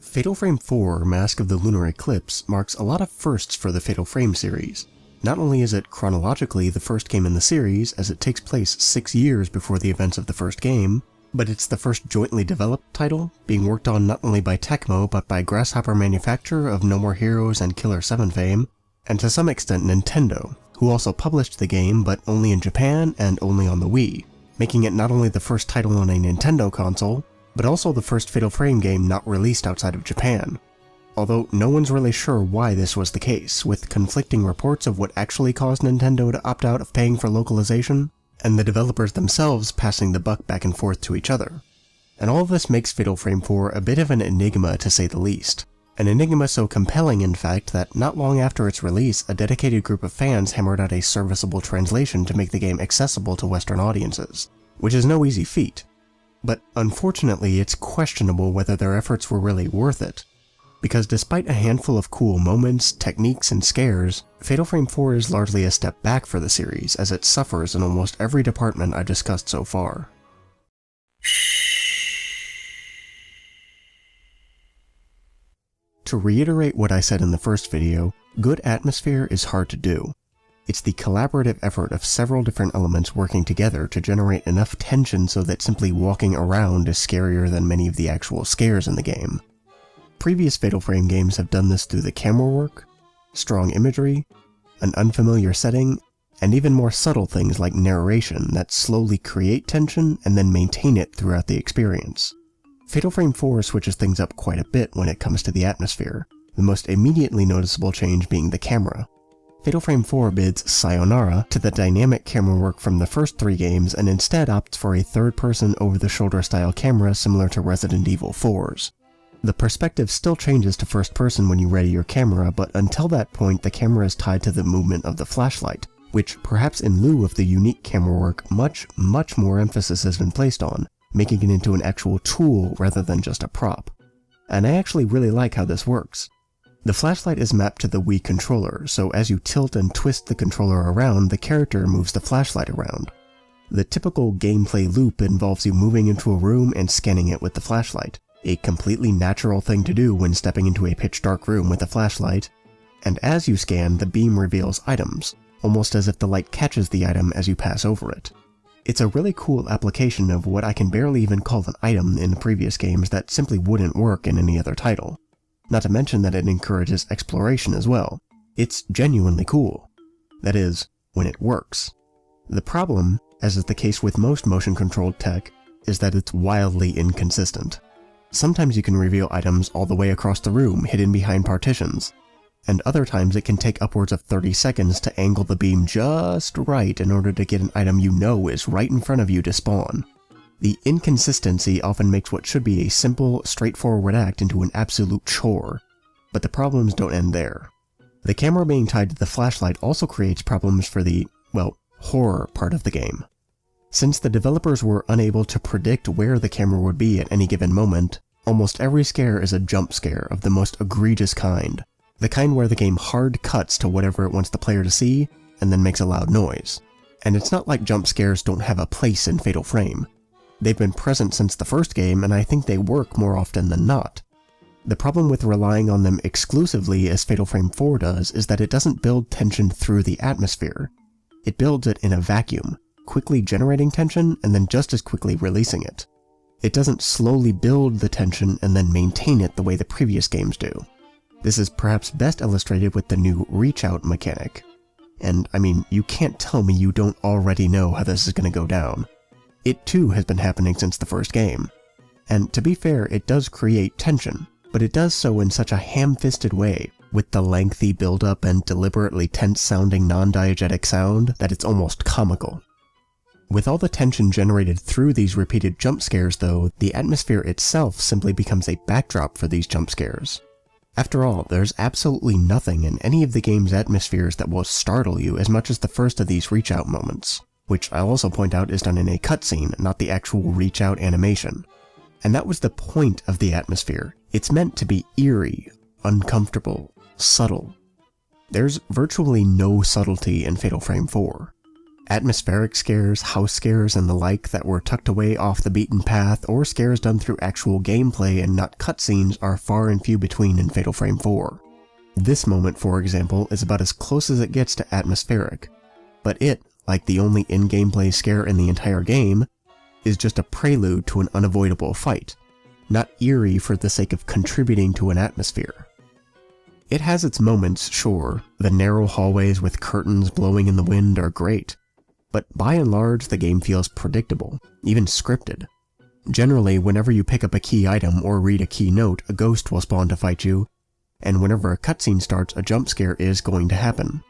Fatal Frame 4, Mask of the Lunar Eclipse, marks a lot of firsts for the Fatal Frame series. Not only is it chronologically the first game in the series, as it takes place 6 years before the events of the first game, but it's the first jointly developed title, being worked on not only by Tecmo but by Grasshopper manufacturer of No More Heroes and Killer 7 fame, and to some extent Nintendo, who also published the game but only in Japan and only on the Wii, making it not only the first title on a Nintendo console, but also the first Fatal Frame game not released outside of Japan. Although no one's really sure why this was the case, with conflicting reports of what actually caused Nintendo to opt out of paying for localization, and the developers themselves passing the buck back and forth to each other. And all of this makes Fatal Frame 4 a bit of an enigma to say the least. An enigma so compelling, in fact, that not long after its release, a dedicated group of fans hammered out a serviceable translation to make the game accessible to Western audiences, which is no easy feat. But unfortunately, it's questionable whether their efforts were really worth it, because despite a handful of cool moments, techniques, and scares, Fatal Frame 4 is largely a step back for the series, as it suffers in almost every department I've discussed so far. To reiterate what I said in the first video, good atmosphere is hard to do. It's the collaborative effort of several different elements working together to generate enough tension so that simply walking around is scarier than many of the actual scares in the game. Previous Fatal Frame games have done this through the camera work, strong imagery, an unfamiliar setting, and even more subtle things like narration that slowly create tension and then maintain it throughout the experience. Fatal Frame 4 switches things up quite a bit when it comes to the atmosphere, the most immediately noticeable change being the camera. Fatal Frame 4 bids sayonara to the dynamic camera work from the first 3 games and instead opts for a third-person over-the-shoulder style camera similar to Resident Evil 4's. The perspective still changes to first person when you ready your camera, but until that point the camera is tied to the movement of the flashlight, which perhaps in lieu of the unique camera work much more emphasis has been placed on, making it into an actual tool rather than just a prop. And I actually really like how this works. The flashlight is mapped to the Wii controller, so as you tilt and twist the controller around, the character moves the flashlight around. The typical gameplay loop involves you moving into a room and scanning it with the flashlight, a completely natural thing to do when stepping into a pitch-dark room with a flashlight, and as you scan, the beam reveals items, almost as if the light catches the item as you pass over it. It's a really cool application of what I can barely even call an item in the previous games that simply wouldn't work in any other title. Not to mention that it encourages exploration as well. It's genuinely cool. That is, when it works. The problem, as is the case with most motion-controlled tech, is that it's wildly inconsistent. Sometimes you can reveal items all the way across the room hidden behind partitions, and other times it can take upwards of 30 seconds to angle the beam just right in order to get an item you know is right in front of you to spawn. The inconsistency often makes what should be a simple, straightforward act into an absolute chore, but the problems don't end there. The camera being tied to the flashlight also creates problems for the, well, horror part of the game. Since the developers were unable to predict where the camera would be at any given moment, almost every scare is a jump scare of the most egregious kind. The kind where the game hard cuts to whatever it wants the player to see, and then makes a loud noise. And it's not like jump scares don't have a place in Fatal Frame. They've been present since the first game, and I think they work more often than not. The problem with relying on them exclusively as Fatal Frame 4 does is that it doesn't build tension through the atmosphere. It builds it in a vacuum, quickly generating tension and then just as quickly releasing it. It doesn't slowly build the tension and then maintain it the way the previous games do. This is perhaps best illustrated with the new reach-out mechanic. And I mean, you can't tell me you don't already know how this is going to go down. It too has been happening since the first game. And to be fair, it does create tension, but it does so in such a ham-fisted way, with the lengthy build-up and deliberately tense-sounding non-diegetic sound, that it's almost comical. With all the tension generated through these repeated jump scares though, the atmosphere itself simply becomes a backdrop for these jump scares. After all, there's absolutely nothing in any of the game's atmospheres that will startle you as much as the first of these reach-out moments, which I'll also point out is done in a cutscene, not the actual reach-out animation. And that was the point of the atmosphere. It's meant to be eerie, uncomfortable, subtle. There's virtually no subtlety in Fatal Frame 4. Atmospheric scares, house scares, and the like that were tucked away off the beaten path, or scares done through actual gameplay and not cutscenes, are far and few between in Fatal Frame 4. This moment, for example, is about as close as it gets to atmospheric, but it, like the only in-gameplay scare in the entire game, is just a prelude to an unavoidable fight, not eerie for the sake of contributing to an atmosphere. It has its moments, sure. The narrow hallways with curtains blowing in the wind are great, but by and large the game feels predictable, even scripted. Generally, whenever you pick up a key item or read a key note, a ghost will spawn to fight you, and whenever a cutscene starts, a jump scare is going to happen.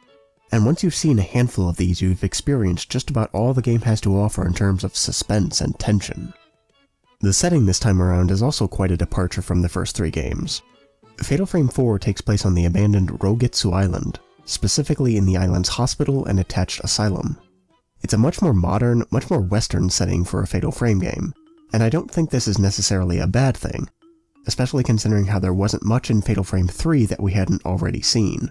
And once you've seen a handful of these, you've experienced just about all the game has to offer in terms of suspense and tension. The setting this time around is also quite a departure from the first three games. Fatal Frame 4 takes place on the abandoned Rogetsu Island, specifically in the island's hospital and attached asylum. It's a much more modern, much more Western setting for a Fatal Frame game, and I don't think this is necessarily a bad thing, especially considering how there wasn't much in Fatal Frame 3 that we hadn't already seen.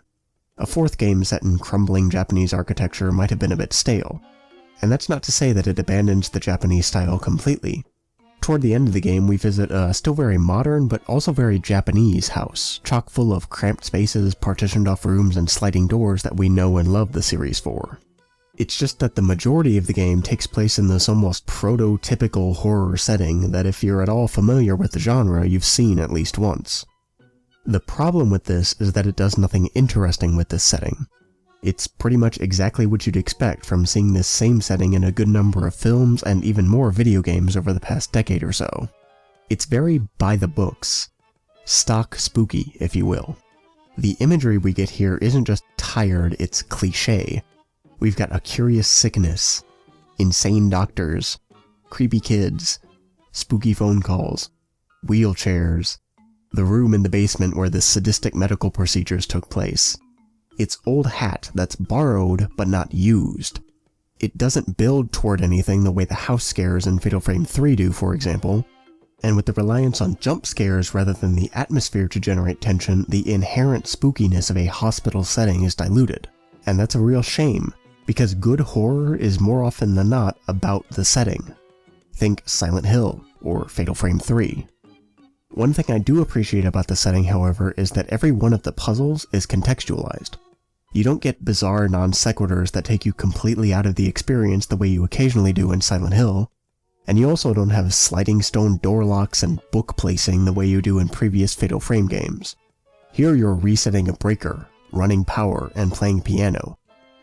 A fourth game set in crumbling Japanese architecture might have been a bit stale, and that's not to say that it abandons the Japanese style completely. Toward the end of the game, we visit a still very modern but also very Japanese house, chock full of cramped spaces, partitioned off rooms, and sliding doors that we know and love the series for. It's just that the majority of the game takes place in this almost prototypical horror setting that if you're at all familiar with the genre, you've seen at least once. The problem with this is that it does nothing interesting with this setting. It's pretty much exactly what you'd expect from seeing this same setting in a good number of films and even more video games over the past decade or so. It's very by the books. Stock spooky, if you will. The imagery we get here isn't just tired, it's cliché. We've got a curious sickness, insane doctors, creepy kids, spooky phone calls, wheelchairs, the room in the basement where the sadistic medical procedures took place. It's old hat that's borrowed but not used. It doesn't build toward anything the way the house scares in Fatal Frame 3 do, for example, and with the reliance on jump scares rather than the atmosphere to generate tension, the inherent spookiness of a hospital setting is diluted. And that's a real shame, because good horror is more often than not about the setting. Think Silent Hill or Fatal Frame 3. One thing I do appreciate about the setting, however, is that every one of the puzzles is contextualized. You don't get bizarre non-sequiturs that take you completely out of the experience the way you occasionally do in Silent Hill, and you also don't have sliding stone door locks and book placing the way you do in previous Fatal Frame games. Here you're resetting a breaker, running power, and playing piano.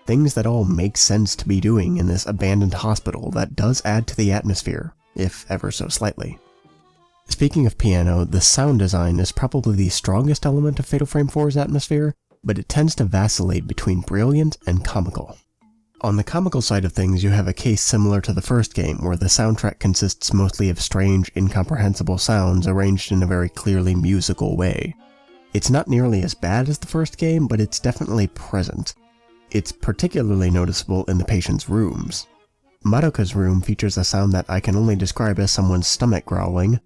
Things that all make sense to be doing in this abandoned hospital that does add to the atmosphere, if ever so slightly. Speaking of piano, the sound design is probably the strongest element of Fatal Frame 4's atmosphere, but it tends to vacillate between brilliant and comical. On the comical side of things, you have a case similar to the first game, where the soundtrack consists mostly of strange, incomprehensible sounds arranged in a very clearly musical way. It's not nearly as bad as the first game, but it's definitely present. It's particularly noticeable in the patient's rooms. Madoka's room features a sound that I can only describe as someone's stomach growling,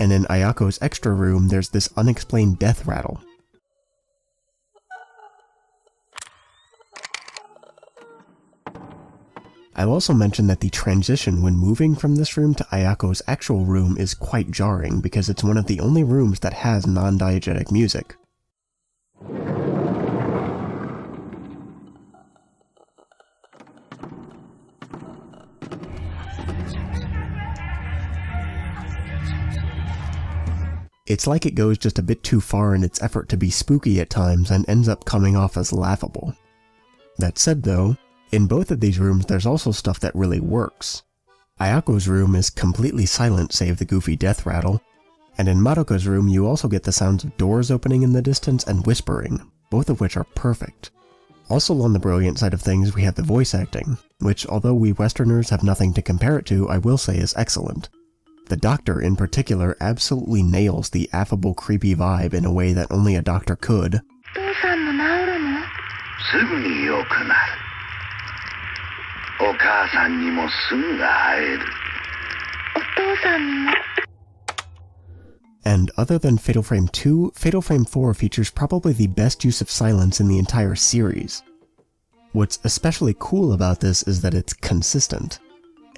and in Ayako's extra room there's this unexplained death rattle. I'll also mention that the transition when moving from this room to Ayako's actual room is quite jarring because it's one of the only rooms that has non-diegetic music. It's like it goes just a bit too far in its effort to be spooky at times and ends up coming off as laughable. That said though, in both of these rooms there's also stuff that really works. Ayako's room is completely silent save the goofy death rattle, and in Madoka's room you also get the sounds of doors opening in the distance and whispering, both of which are perfect. Also on the brilliant side of things we have the voice acting, which although we Westerners have nothing to compare it to, I will say is excellent. The doctor in particular absolutely nails the affable creepy vibe in a way that only a doctor could. And other than Fatal Frame 2, Fatal Frame 4 features probably the best use of silence in the entire series. What's especially cool about this is that it's consistent.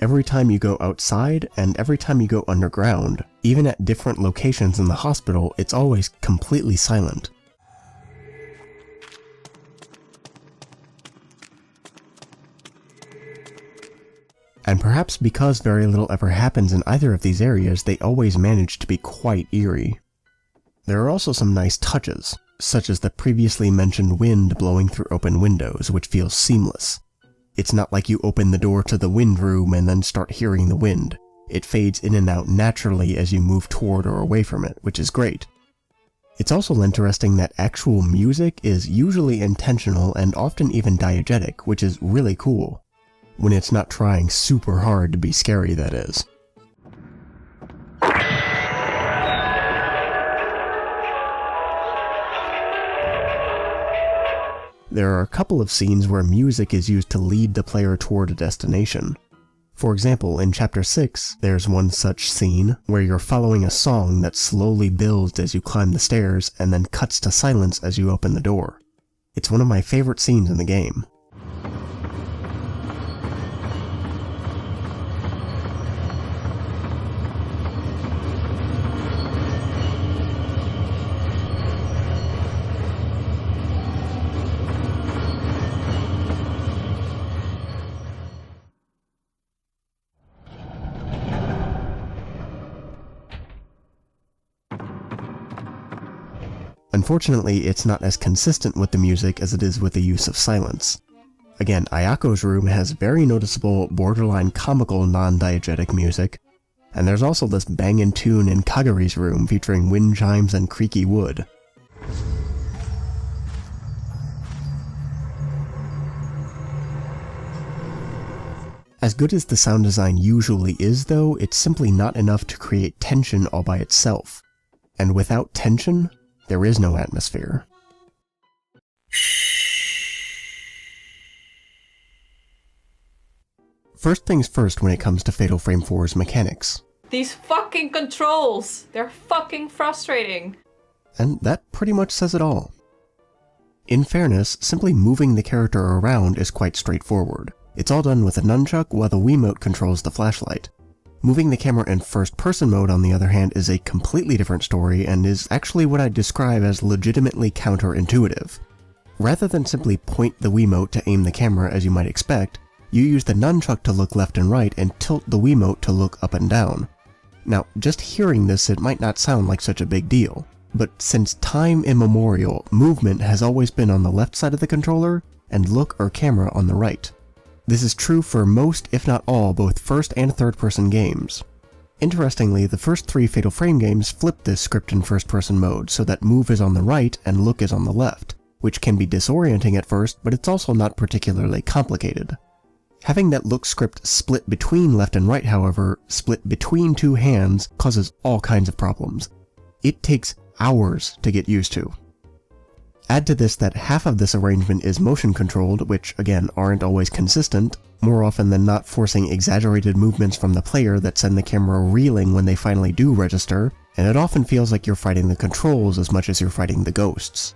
Every time you go outside, and every time you go underground, even at different locations in the hospital, it's always completely silent. And perhaps because very little ever happens in either of these areas, they always manage to be quite eerie. There are also some nice touches, such as the previously mentioned wind blowing through open windows, which feels seamless. It's not like you open the door to the wind room and then start hearing the wind. It fades in and out naturally as you move toward or away from it, which is great. It's also interesting that actual music is usually intentional and often even diegetic, which is really cool. When it's not trying super hard to be scary, that is. There are a couple of scenes where music is used to lead the player toward a destination. For example, in Chapter 6, there's one such scene where you're following a song that slowly builds as you climb the stairs and then cuts to silence as you open the door. It's one of my favorite scenes in the game. Unfortunately, it's not as consistent with the music as it is with the use of silence. Again, Ayako's room has very noticeable, borderline comical non-diegetic music, and there's also this bangin' tune in Kaguri's room featuring wind chimes and creaky wood. As good as the sound design usually is though, it's simply not enough to create tension all by itself. And without tension, there is no atmosphere. First things first when it comes to Fatal Frame 4's mechanics. These fucking controls! They're fucking frustrating! And that pretty much says it all. In fairness, simply moving the character around is quite straightforward. It's all done with a nunchuck while the Wiimote controls the flashlight. Moving the camera in first-person mode, on the other hand, is a completely different story and is actually what I'd describe as legitimately counterintuitive. Rather than simply point the Wiimote to aim the camera as you might expect, you use the nunchuck to look left and right and tilt the Wiimote to look up and down. Now, just hearing this, it might not sound like such a big deal, but since time immemorial, movement has always been on the left side of the controller and look or camera on the right. This is true for most, if not all, both first and third-person games. Interestingly, the first 3 Fatal Frame games flip this script in first-person mode so that move is on the right and look is on the left, which can be disorienting at first, but it's also not particularly complicated. Having that look script split between left and right, however, split between 2 hands, causes all kinds of problems. It takes hours to get used to. Add to this that half of this arrangement is motion controlled, which again aren't always consistent, more often than not forcing exaggerated movements from the player that send the camera reeling when they finally do register, and it often feels like you're fighting the controls as much as you're fighting the ghosts.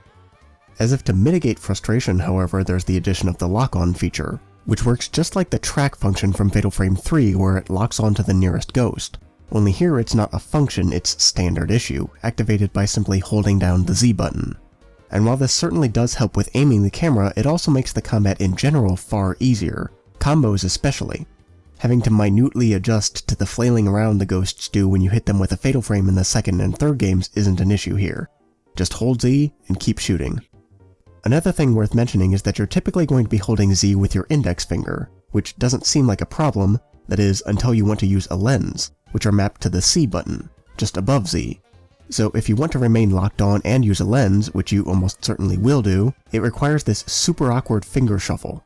As if to mitigate frustration, however, there's the addition of the lock-on feature, which works just like the track function from Fatal Frame 3 where it locks onto the nearest ghost. Only here it's not a function, it's standard issue, activated by simply holding down the Z button. And while this certainly does help with aiming the camera, it also makes the combat in general far easier, combos especially. Having to minutely adjust to the flailing around the ghosts do when you hit them with a Fatal Frame in the second and third games isn't an issue here. Just hold Z and keep shooting. Another thing worth mentioning is that you're typically going to be holding Z with your index finger, which doesn't seem like a problem, that is, until you want to use a lens, which are mapped to the C button, just above Z. So if you want to remain locked on and use a lens, which you almost certainly will do, it requires this super awkward finger shuffle.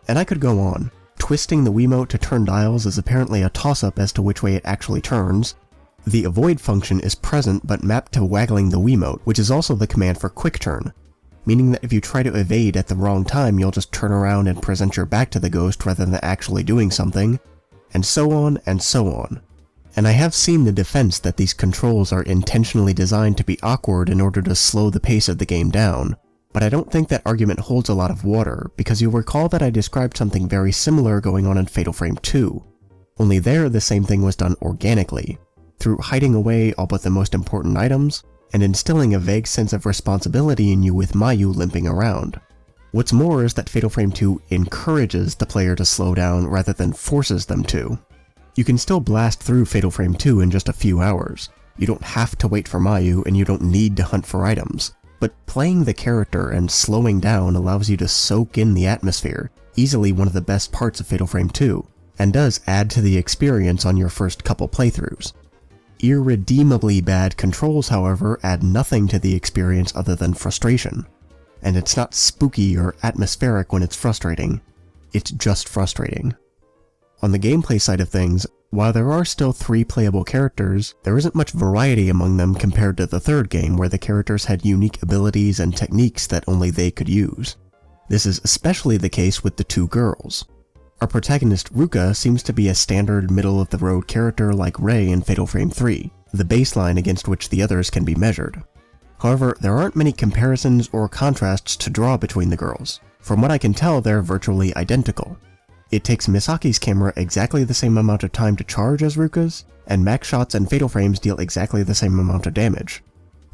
And I could go on. Twisting the Wiimote to turn dials is apparently a toss-up as to which way it actually turns. The avoid function is present but mapped to waggling the Wiimote, which is also the command for quick turn, meaning that if you try to evade at the wrong time you'll just turn around and present your back to the ghost rather than actually doing something, and so on and so on. And I have seen the defense that these controls are intentionally designed to be awkward in order to slow the pace of the game down, but I don't think that argument holds a lot of water, because you'll recall that I described something very similar going on in Fatal Frame 2. Only there, the same thing was done organically, through hiding away all but the most important items, and instilling a vague sense of responsibility in you with Mayu limping around. What's more is that Fatal Frame 2 encourages the player to slow down rather than forces them to. You can still blast through Fatal Frame 2 in just a few hours. You don't have to wait for Mayu, and you don't need to hunt for items. But playing the character and slowing down allows you to soak in the atmosphere, easily one of the best parts of Fatal Frame 2, and does add to the experience on your first couple playthroughs. Irredeemably bad controls, however, add nothing to the experience other than frustration. And it's not spooky or atmospheric when it's frustrating, it's just frustrating. On the gameplay side of things, while there are still 3 playable characters, there isn't much variety among them compared to the third game where the characters had unique abilities and techniques that only they could use. This is especially the case with the 2 girls. Our protagonist Ruka seems to be a standard middle-of-the-road character like Rei in Fatal Frame 3, the baseline against which the others can be measured. However, there aren't many comparisons or contrasts to draw between the girls. From what I can tell, they're virtually identical. It takes Misaki's camera exactly the same amount of time to charge as Ruka's, and max shots and Fatal Frames deal exactly the same amount of damage.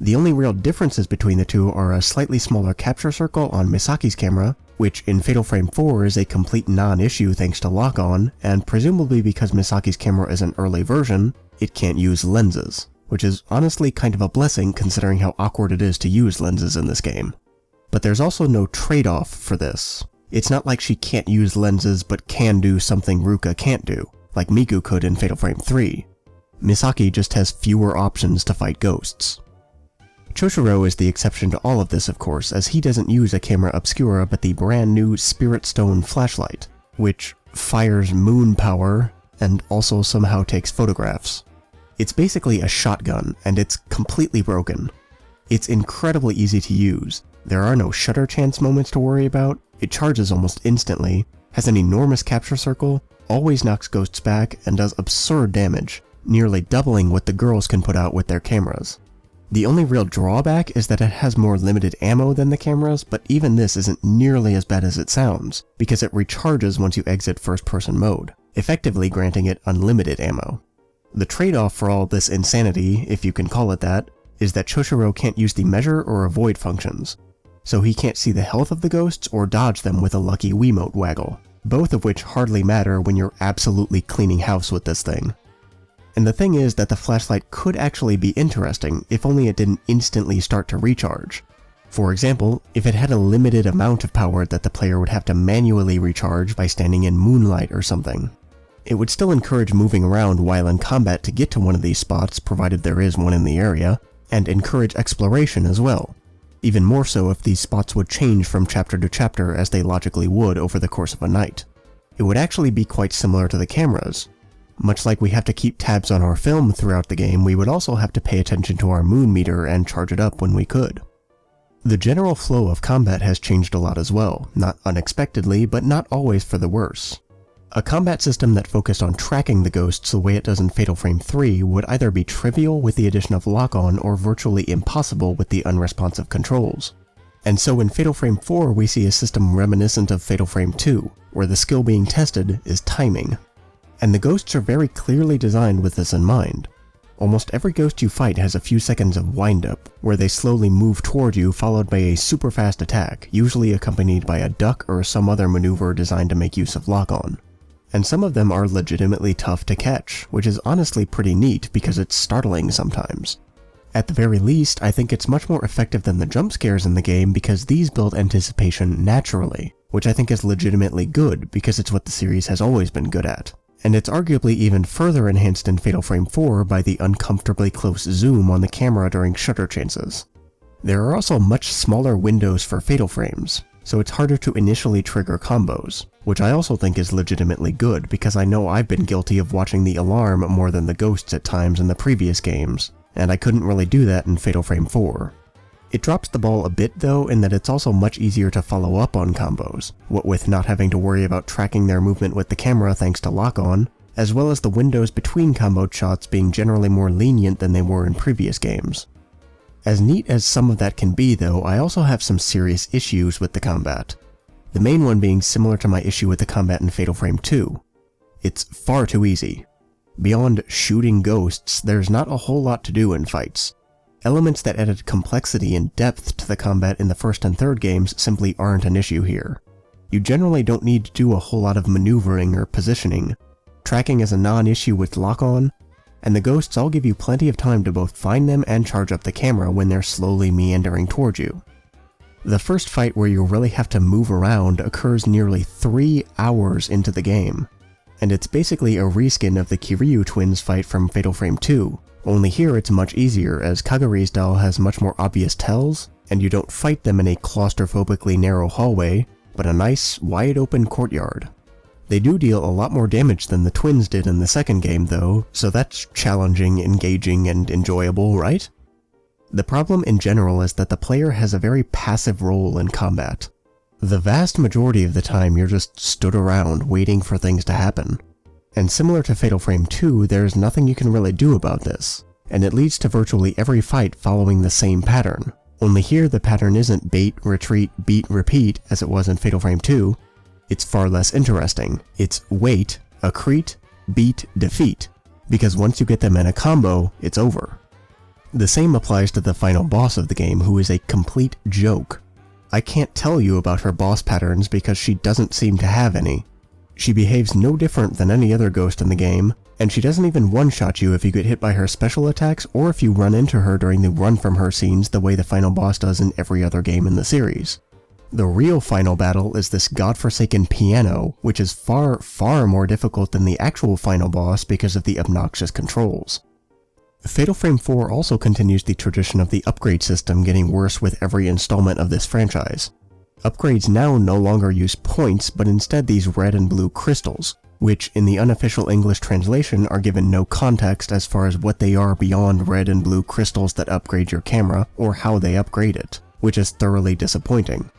The only real differences between the two are a slightly smaller capture circle on Misaki's camera, which in Fatal Frame 4 is a complete non-issue thanks to lock-on, and presumably because Misaki's camera is an early version, it can't use lenses, which is honestly kind of a blessing considering how awkward it is to use lenses in this game. But there's also no trade-off for this. It's not like she can't use lenses but can do something Ruka can't do, like Miku could in Fatal Frame 3. Misaki just has fewer options to fight ghosts. Choshiro is the exception to all of this, of course, as he doesn't use a camera obscura but the brand new Spirit Stone flashlight, which fires moon power and also somehow takes photographs. It's basically a shotgun, and it's completely broken. It's incredibly easy to use. There are no shutter chance moments to worry about, it charges almost instantly, has an enormous capture circle, always knocks ghosts back, and does absurd damage, nearly doubling what the girls can put out with their cameras. The only real drawback is that it has more limited ammo than the cameras, but even this isn't nearly as bad as it sounds, because it recharges once you exit first-person mode, effectively granting it unlimited ammo. The trade-off for all this insanity, if you can call it that, is that Choshiro can't use the measure or avoid functions, so he can't see the health of the ghosts or dodge them with a lucky Wiimote waggle, both of which hardly matter when you're absolutely cleaning house with this thing. And the thing is that the flashlight could actually be interesting if only it didn't instantly start to recharge. For example, if it had a limited amount of power that the player would have to manually recharge by standing in moonlight or something. It would still encourage moving around while in combat to get to one of these spots, provided there is one in the area, and encourage exploration as well. Even more so if these spots would change from chapter to chapter as they logically would over the course of a night. It would actually be quite similar to the cameras. Much like we have to keep tabs on our film throughout the game, we would also have to pay attention to our moon meter and charge it up when we could. The general flow of combat has changed a lot as well, not unexpectedly, but not always for the worse. A combat system that focused on tracking the ghosts the way it does in Fatal Frame 3 would either be trivial with the addition of lock-on or virtually impossible with the unresponsive controls. And so in Fatal Frame 4 we see a system reminiscent of Fatal Frame 2, where the skill being tested is timing. And the ghosts are very clearly designed with this in mind. Almost every ghost you fight has a few seconds of wind-up, where they slowly move toward you followed by a super fast attack, usually accompanied by a duck or some other maneuver designed to make use of lock-on. And some of them are legitimately tough to catch, which is honestly pretty neat because it's startling sometimes. At the very least, I think it's much more effective than the jump scares in the game because these build anticipation naturally, which I think is legitimately good because it's what the series has always been good at. And it's arguably even further enhanced in Fatal Frame 4 by the uncomfortably close zoom on the camera during shutter chances. There are also much smaller windows for Fatal Frames, so it's harder to initially trigger combos, which I also think is legitimately good because I know I've been guilty of watching the alarm more than the ghosts at times in the previous games, and I couldn't really do that in Fatal Frame 4. It drops the ball a bit though in that it's also much easier to follow up on combos, what with not having to worry about tracking their movement with the camera thanks to lock-on, as well as the windows between combo shots being generally more lenient than they were in previous games. As neat as some of that can be though, I also have some serious issues with the combat. The main one being similar to my issue with the combat in Fatal Frame 2. It's far too easy. Beyond shooting ghosts, there's not a whole lot to do in fights. Elements that added complexity and depth to the combat in the first and third games simply aren't an issue here. You generally don't need to do a whole lot of maneuvering or positioning. Tracking is a non-issue with lock-on, and the ghosts all give you plenty of time to both find them and charge up the camera when they're slowly meandering towards you. The first fight where you really have to move around occurs nearly 3 hours into the game, and it's basically a reskin of the Kiryu twins fight from Fatal Frame 2, only here it's much easier as Kaguri's doll has much more obvious tells, and you don't fight them in a claustrophobically narrow hallway, but a nice, wide-open courtyard. They do deal a lot more damage than the twins did in the second game though, so that's challenging, engaging, and enjoyable, right? The problem in general is that the player has a very passive role in combat. The vast majority of the time you're just stood around waiting for things to happen. And similar to Fatal Frame 2, there's nothing you can really do about this, and it leads to virtually every fight following the same pattern. Only here the pattern isn't bait, retreat, beat, repeat as it was in Fatal Frame 2. It's far less interesting. It's wait, accrete, beat, defeat, because once you get them in a combo, it's over. The same applies to the final boss of the game, who is a complete joke. I can't tell you about her boss patterns because she doesn't seem to have any. She behaves no different than any other ghost in the game, and she doesn't even one-shot you if you get hit by her special attacks or if you run into her during the run from her scenes the way the final boss does in every other game in the series. The real final battle is this godforsaken piano, which is far, far more difficult than the actual final boss because of the obnoxious controls. Fatal Frame 4 also continues the tradition of the upgrade system getting worse with every installment of this franchise. Upgrades now no longer use points, but instead these red and blue crystals, which in the unofficial English translation are given no context as far as what they are beyond red and blue crystals that upgrade your camera or how they upgrade it, which is thoroughly disappointing.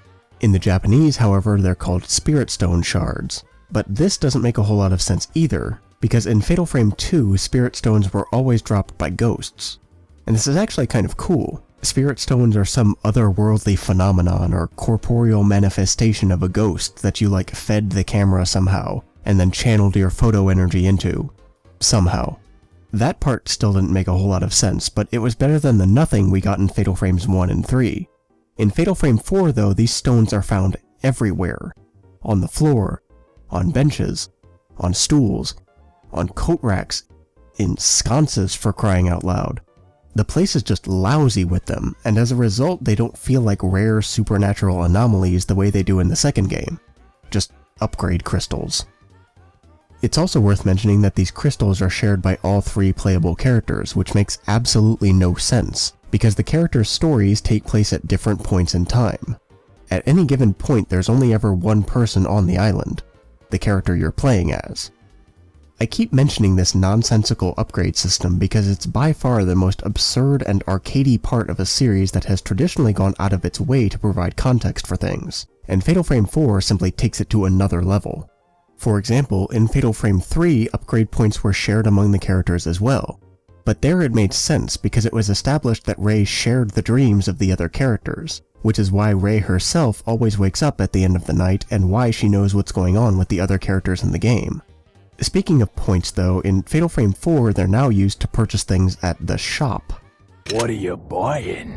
In the Japanese, however, they're called Spirit Stone shards, but this doesn't make a whole lot of sense either, because in Fatal Frame 2, Spirit Stones were always dropped by ghosts. And this is actually kind of cool. Spirit Stones are some otherworldly phenomenon or corporeal manifestation of a ghost that you fed the camera somehow, and then channeled your photo energy into. Somehow. That part still didn't make a whole lot of sense, but it was better than the nothing we got in Fatal Frames 1 and 3. In Fatal Frame 4 though, these stones are found everywhere. On the floor, on benches, on stools, on coat racks, in sconces for crying out loud. The place is just lousy with them, and as a result they don't feel like rare supernatural anomalies the way they do in the second game. Just upgrade crystals. It's also worth mentioning that these crystals are shared by all 3 playable characters, which makes absolutely no sense, because the characters' stories take place at different points in time. At any given point there's only ever one person on the island, the character you're playing as. I keep mentioning this nonsensical upgrade system because it's by far the most absurd and arcadey part of a series that has traditionally gone out of its way to provide context for things, and Fatal Frame 4 simply takes it to another level. For example, in Fatal Frame 3, upgrade points were shared among the characters as well, but there it made sense because it was established that Rei shared the dreams of the other characters, which is why Rei herself always wakes up at the end of the night and why she knows what's going on with the other characters in the game. Speaking of points though, in Fatal Frame 4 they're now used to purchase things at the shop. What are you buying?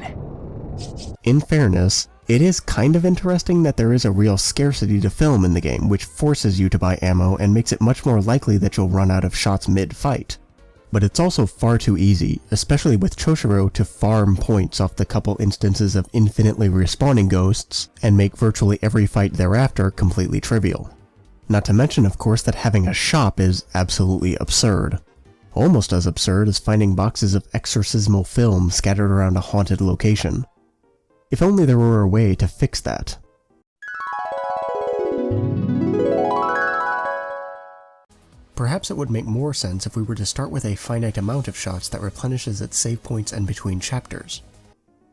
In fairness, it is kind of interesting that there is a real scarcity to film in the game, which forces you to buy ammo and makes it much more likely that you'll run out of shots mid-fight. But it's also far too easy, especially with Choshiro, to farm points off the couple instances of infinitely respawning ghosts and make virtually every fight thereafter completely trivial. Not to mention, of course, that having a shop is absolutely absurd. Almost as absurd as finding boxes of exorcismal film scattered around a haunted location. If only there were a way to fix that. Perhaps it would make more sense if we were to start with a finite amount of shots that replenishes its save points and between chapters.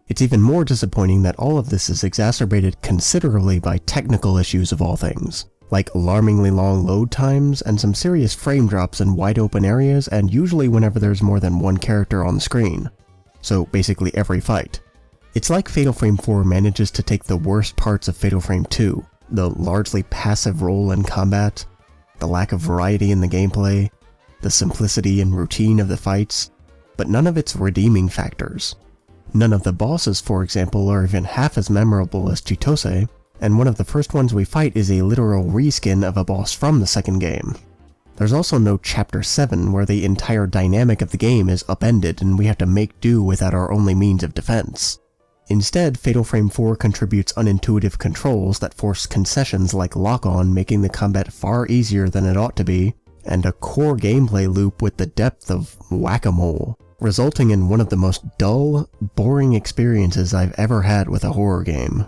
It's even more disappointing that all of this is exacerbated considerably by technical issues of all things. like alarmingly long load times and some serious frame drops in wide open areas, and usually whenever there's more than one character on the screen. So basically every fight. It's like Fatal Frame 4 manages to take the worst parts of Fatal Frame 2, the largely passive role in combat, the lack of variety in the gameplay, the simplicity and routine of the fights, but none of its redeeming factors. None of the bosses, for example, are even half as memorable as Chitose, and one of the first ones we fight is a literal reskin of a boss from the second game. There's also no Chapter 7 where the entire dynamic of the game is upended and we have to make do without our only means of defense. Instead, Fatal Frame 4 contributes unintuitive controls that force concessions like lock-on, making the combat far easier than it ought to be, and a core gameplay loop with the depth of whack-a-mole, resulting in one of the most dull, boring experiences I've ever had with a horror game.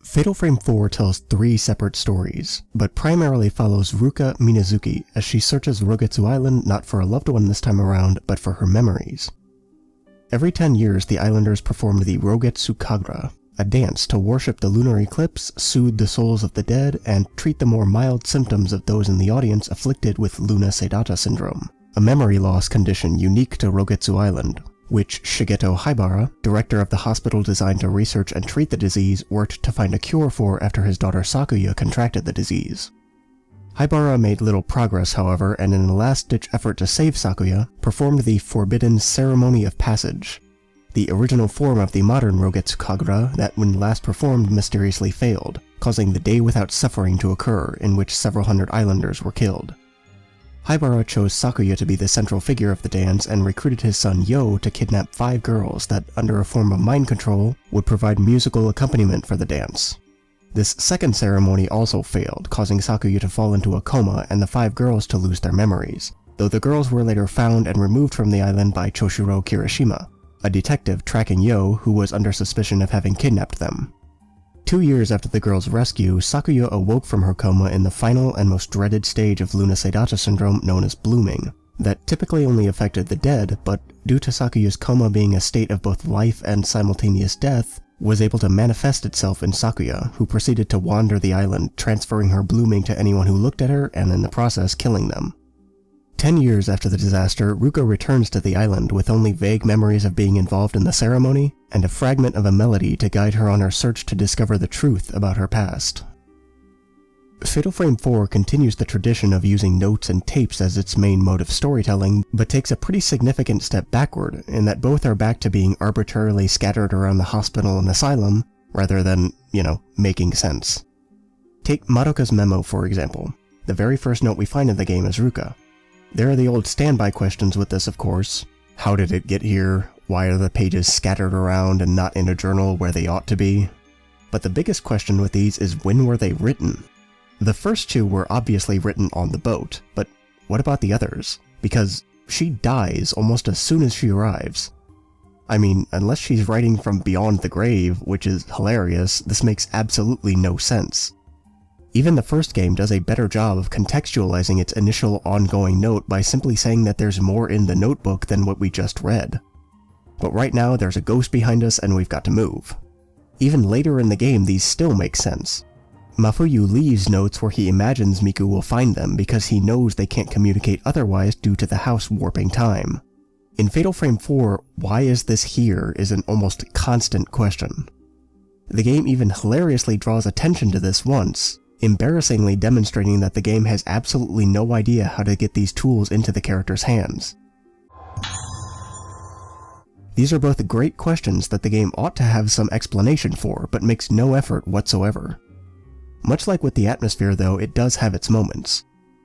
Fatal Frame 4 tells 3 separate stories, but primarily follows Ruka Minazuki as she searches Rogetsu Island not for a loved one this time around, but for her memories. Every 10 years, the islanders performed the Rogetsu Kagura, a dance to worship the lunar eclipse, soothe the souls of the dead, and treat the more mild symptoms of those in the audience afflicted with Luna Sedata syndrome, a memory loss condition unique to Rogetsu Island, which Shigeto Haibara, director of the hospital designed to research and treat the disease, worked to find a cure for after his daughter Sakuya contracted the disease. Haibara made little progress, however, and in a last-ditch effort to save Sakuya, performed the forbidden Ceremony of Passage, the original form of the modern Rogetsu Kagura that when last performed mysteriously failed, causing the Day Without Suffering to occur, in which several hundred islanders were killed. Haibara chose Sakuya to be the central figure of the dance and recruited his son Yo to kidnap 5 girls that, under a form of mind control, would provide musical accompaniment for the dance. This second ceremony also failed, causing Sakuya to fall into a coma and the 5 girls to lose their memories, though the girls were later found and removed from the island by Choshiro Kirishima, a detective tracking Yo who was under suspicion of having kidnapped them. 2 years after the girls' rescue, Sakuya awoke from her coma in the final and most dreaded stage of Luna Sedata syndrome known as blooming, that typically only affected the dead, but due to Sakuya's coma being a state of both life and simultaneous death, was able to manifest itself in Sakuya, who proceeded to wander the island, transferring her blooming to anyone who looked at her and in the process killing them. 10 years after the disaster, Ruka returns to the island with only vague memories of being involved in the ceremony, and a fragment of a melody to guide her on her search to discover the truth about her past. Fatal Frame 4 continues the tradition of using notes and tapes as its main mode of storytelling, but takes a pretty significant step backward in that both are back to being arbitrarily scattered around the hospital and asylum, rather than, making sense. Take Madoka's memo, for example. The very first note we find in the game is Ruka. There are the old standby questions with this, of course. How did it get here? Why are the pages scattered around and not in a journal where they ought to be? But the biggest question with these is, when were they written? The first 2 were obviously written on the boat, but what about the others? Because she dies almost as soon as she arrives. I mean, unless she's writing from beyond the grave, which is hilarious, this makes absolutely no sense. Even the first game does a better job of contextualizing its initial ongoing note by simply saying that there's more in the notebook than what we just read. But right now there's a ghost behind us and we've got to move. Even later in the game these still make sense. Mafuyu leaves notes where he imagines Miku will find them because he knows they can't communicate otherwise due to the house warping time. In Fatal Frame 4, why is this here is an almost constant question. The game even hilariously draws attention to this once, embarrassingly demonstrating that the game has absolutely no idea how to get these tools into the character's hands. These are both great questions that the game ought to have some explanation for, but makes no effort whatsoever. Much like with the atmosphere though, it does have its moments.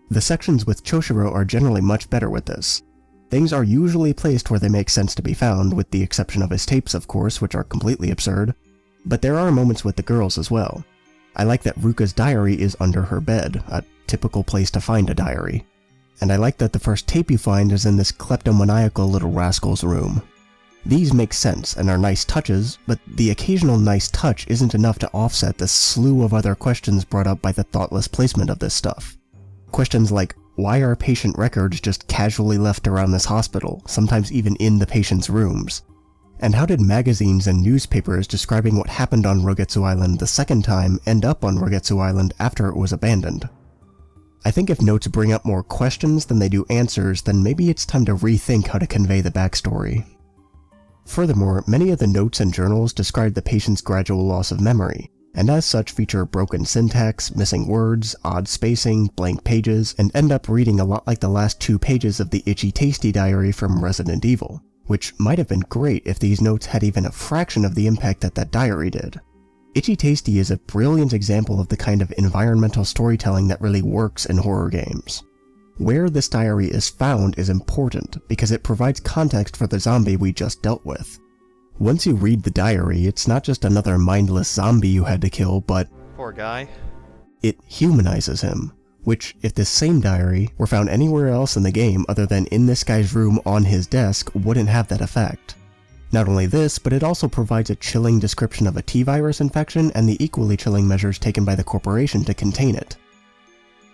The sections with Choshiro are generally much better with this. Things are usually placed where they make sense to be found, with the exception of his tapes of course, which are completely absurd, but there are moments with the girls as well. I like that Ruka's diary is under her bed, a typical place to find a diary. And I like that the first tape you find is in this kleptomaniacal little rascal's room. These make sense and are nice touches, but the occasional nice touch isn't enough to offset the slew of other questions brought up by the thoughtless placement of this stuff. Questions like, why are patient records just casually left around this hospital, sometimes even in the patient's rooms? And how did magazines and newspapers describing what happened on Rogetsu Island the second time end up on Rogetsu Island after it was abandoned? I think if notes bring up more questions than they do answers, then maybe it's time to rethink how to convey the backstory. Furthermore, many of the notes and journals describe the patient's gradual loss of memory, and as such feature broken syntax, missing words, odd spacing, blank pages, and end up reading a lot like the last 2 pages of the Itchy Tasty diary from Resident Evil, which might have been great if these notes had even a fraction of the impact that that diary did. Itchy Tasty is a brilliant example of the kind of environmental storytelling that really works in horror games. Where this diary is found is important because it provides context for the zombie we just dealt with. Once you read the diary, it's not just another mindless zombie you had to kill, but poor guy. It humanizes him, which, if this same diary were found anywhere else in the game other than in this guy's room on his desk, wouldn't have that effect. Not only this, but it also provides a chilling description of a T-virus infection and the equally chilling measures taken by the corporation to contain it.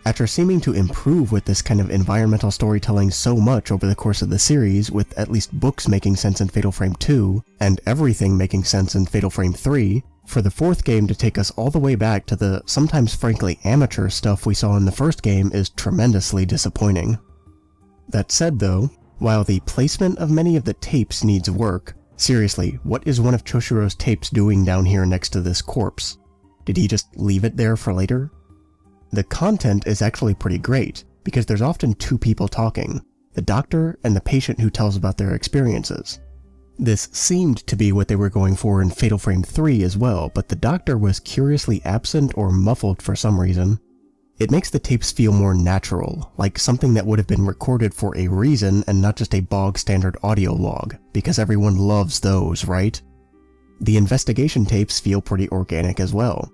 After seeming to improve with this kind of environmental storytelling so much over the course of the series, with at least books making sense in Fatal Frame 2, and everything making sense in Fatal Frame 3, for the 4th game to take us all the way back to the sometimes frankly amateur stuff we saw in the first game is tremendously disappointing. That said though, while the placement of many of the tapes needs work, seriously, what is one of Choshiro's tapes doing down here next to this corpse? Did he just leave it there for later? The content is actually pretty great, because there's often 2 people talking, the doctor and the patient who tells about their experiences. This seemed to be what they were going for in Fatal Frame 3 as well, but the doctor was curiously absent or muffled for some reason. It makes the tapes feel more natural, like something that would have been recorded for a reason and not just a bog-standard audio log, because everyone loves those, right? The investigation tapes feel pretty organic as well.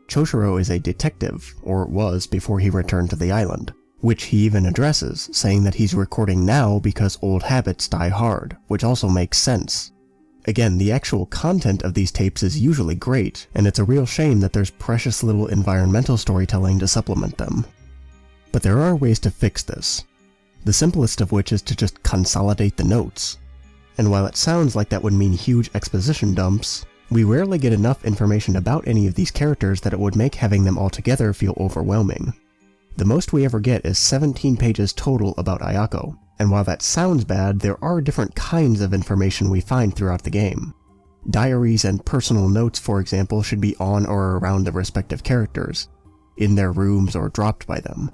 Choshiro is a detective, or was before he returned to the island, which he even addresses, saying that he's recording now because old habits die hard, which also makes sense. Again, the actual content of these tapes is usually great, and it's a real shame that there's precious little environmental storytelling to supplement them. But there are ways to fix this, the simplest of which is to just consolidate the notes. And while it sounds like that would mean huge exposition dumps, we rarely get enough information about any of these characters that it would make having them all together feel overwhelming. The most we ever get is 17 pages total about Ayako, and while that sounds bad, there are different kinds of information we find throughout the game. Diaries and personal notes, for example, should be on or around the respective characters, in their rooms or dropped by them,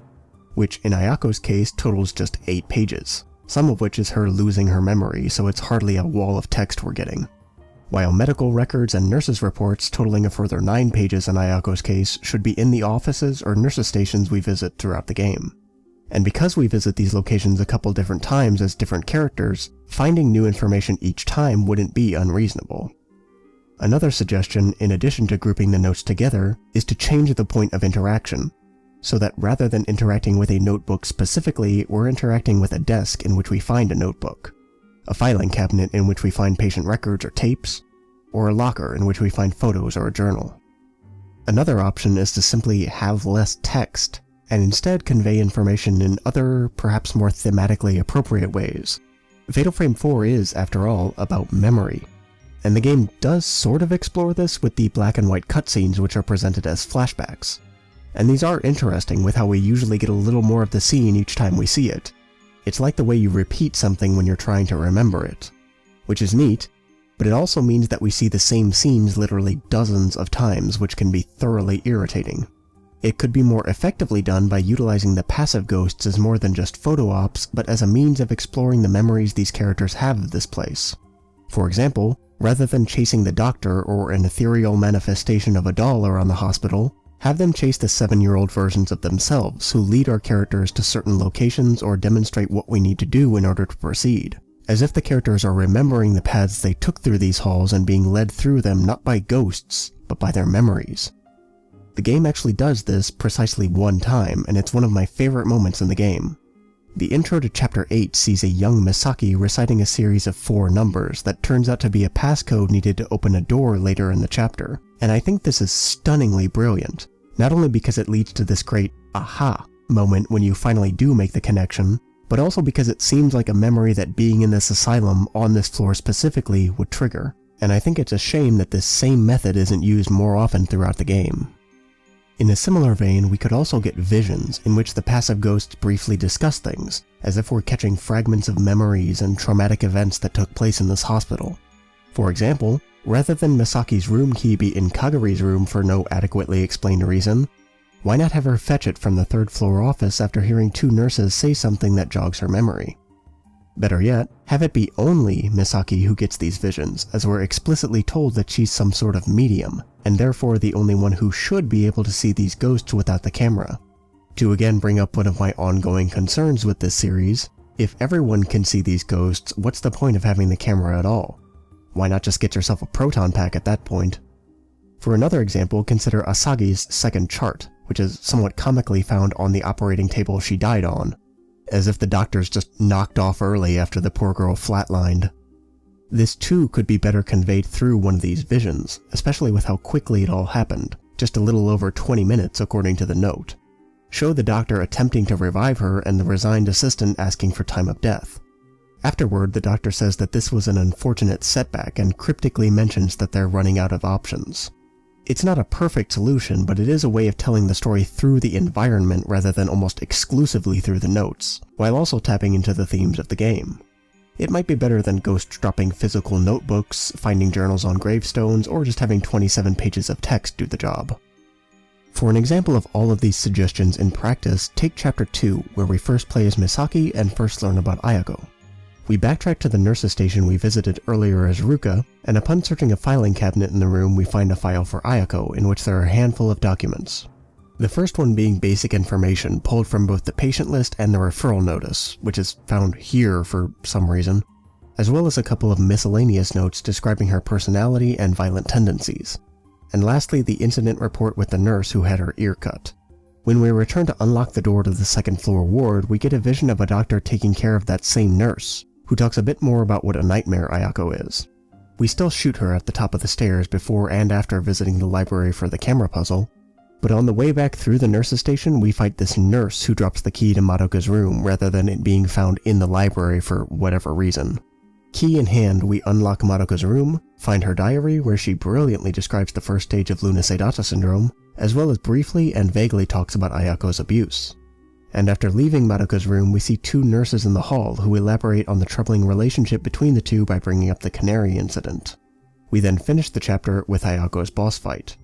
which in Ayako's case totals just 8 pages, some of which is her losing her memory, so it's hardly a wall of text we're getting. While medical records and nurses' reports totaling a further 9 pages in Ayako's case should be in the offices or nurses' stations we visit throughout the game. And because we visit these locations a couple different times as different characters, finding new information each time wouldn't be unreasonable. Another suggestion, in addition to grouping the notes together, is to change the point of interaction, so that rather than interacting with a notebook specifically, we're interacting with a desk in which we find a notebook, a filing cabinet in which we find patient records or tapes, or a locker in which we find photos or a journal. Another option is to simply have less text, and instead convey information in other, perhaps more thematically appropriate ways. Fatal Frame 4 is, after all, about memory, and the game does sort of explore this with the black and white cutscenes which are presented as flashbacks. And these are interesting with how we usually get a little more of the scene each time we see it. It's like the way you repeat something when you're trying to remember it, which is neat, but it also means that we see the same scenes literally dozens of times, which can be thoroughly irritating. It could be more effectively done by utilizing the passive ghosts as more than just photo ops, but as a means of exploring the memories these characters have of this place. For example, rather than chasing the doctor or an ethereal manifestation of a doll around the hospital, have them chase the 7-year-old versions of themselves who lead our characters to certain locations or demonstrate what we need to do in order to proceed, as if the characters are remembering the paths they took through these halls and being led through them not by ghosts, but by their memories. The game actually does this precisely one time, and it's one of my favorite moments in the game. The intro to Chapter 8 sees a young Misaki reciting a series of 4 numbers that turns out to be a passcode needed to open a door later in the chapter, and I think this is stunningly brilliant, not only because it leads to this great aha moment when you finally do make the connection, but also because it seems like a memory that being in this asylum on this floor specifically would trigger, and I think it's a shame that this same method isn't used more often throughout the game. In a similar vein, we could also get visions in which the passive ghosts briefly discuss things, as if we're catching fragments of memories and traumatic events that took place in this hospital. For example, rather than Misaki's room key be in Kaguri's room for no adequately explained reason, why not have her fetch it from the third floor office after hearing two nurses say something that jogs her memory? Better yet, have it be only Misaki who gets these visions, as we're explicitly told that she's some sort of medium, and therefore the only one who should be able to see these ghosts without the camera. To again bring up one of my ongoing concerns with this series, if everyone can see these ghosts, what's the point of having the camera at all? Why not just get yourself a proton pack at that point? For another example, consider Asagi's second chart, which is somewhat comically found on the operating table she died on, as if the doctors just knocked off early after the poor girl flatlined. This too could be better conveyed through one of these visions, especially with how quickly it all happened, just a little over 20 minutes according to the note. Show the doctor attempting to revive her and the resigned assistant asking for time of death. Afterward, the doctor says that this was an unfortunate setback and cryptically mentions that they're running out of options. It's not a perfect solution, but it is a way of telling the story through the environment rather than almost exclusively through the notes, while also tapping into the themes of the game. It might be better than ghost dropping physical notebooks, finding journals on gravestones, or just having 27 pages of text do the job. For an example of all of these suggestions in practice, take Chapter 2, where we first play as Misaki and first learn about Ayako. We backtrack to the nurse's station we visited earlier as Ruka, and upon searching a filing cabinet in the room we find a file for Ayako in which there are a handful of documents. The first one being basic information pulled from both the patient list and the referral notice, which is found here for some reason, as well as a couple of miscellaneous notes describing her personality and violent tendencies. And lastly, the incident report with the nurse who had her ear cut. When we return to unlock the door to the second floor ward, we get a vision of a doctor taking care of that same nurse, who talks a bit more about what a nightmare Ayako is. We still shoot her at the top of the stairs before and after visiting the library for the camera puzzle, but on the way back through the nurse's station we fight this nurse who drops the key to Madoka's room rather than it being found in the library for whatever reason. Key in hand, we unlock Madoka's room, find her diary where she brilliantly describes the first stage of Luna-Sedata syndrome, as well as briefly and vaguely talks about Ayako's abuse. And after leaving Madoka's room, we see two nurses in the hall who elaborate on the troubling relationship between the two by bringing up the canary incident. We then finish the chapter with Ayako's boss fight.